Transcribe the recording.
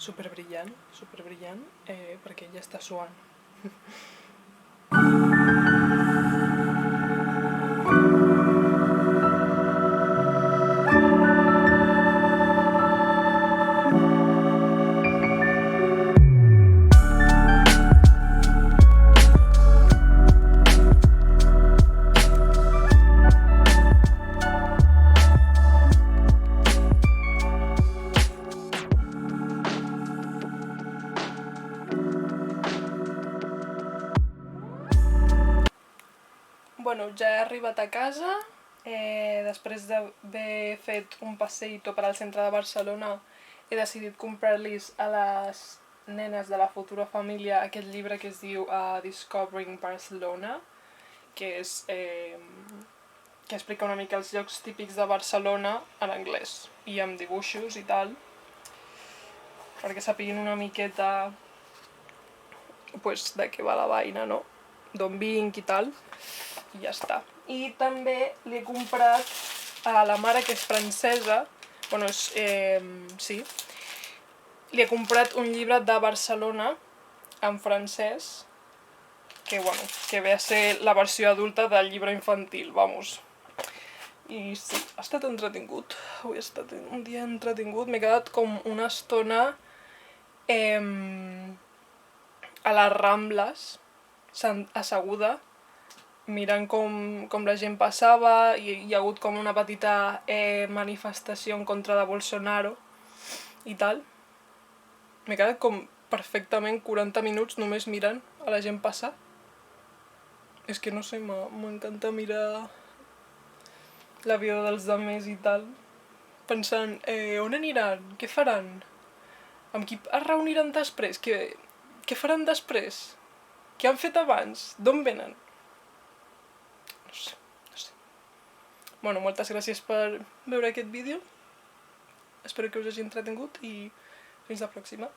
Superbrillant, perquè ja està suant. Bueno, ja he arribat a casa, després d'haver fet un passeïto per al centre de Barcelona he decidit comprar-los a les nenes de la futura família aquest llibre que es diu Discovering Barcelona, que explica una mica els llocs típics de Barcelona en anglès i amb dibuixos i tal, perquè sapiguin una miqueta pues, de què va la vaina, no? D'on vinc i tal. I ja està. I també li he comprat a la mare, que és francesa, bueno, sí, li he comprat un llibre de Barcelona en francès, que ve a ser la versió adulta del llibre infantil, vamos. I sí, ha estat entretingut, avui ha estat un dia entretingut, m'he quedat com una estona a les Rambles, asseguda, mirant com la gent passava, i hi ha hagut com una petita manifestació en contra de Bolsonaro i tal. M'he quedat com perfectament 40 minuts només mirant a la gent passar. És que no sé, m'encanta mirar la vida dels altres i tal, pensant, on aniran? Què faran? Amb qui es reuniran després? Què faran després? Què han fet abans? D'on venen? No sé. Bueno, moltes gràcies per veure aquest vídeo. Espero que us hagi entretingut i fins la pròxima.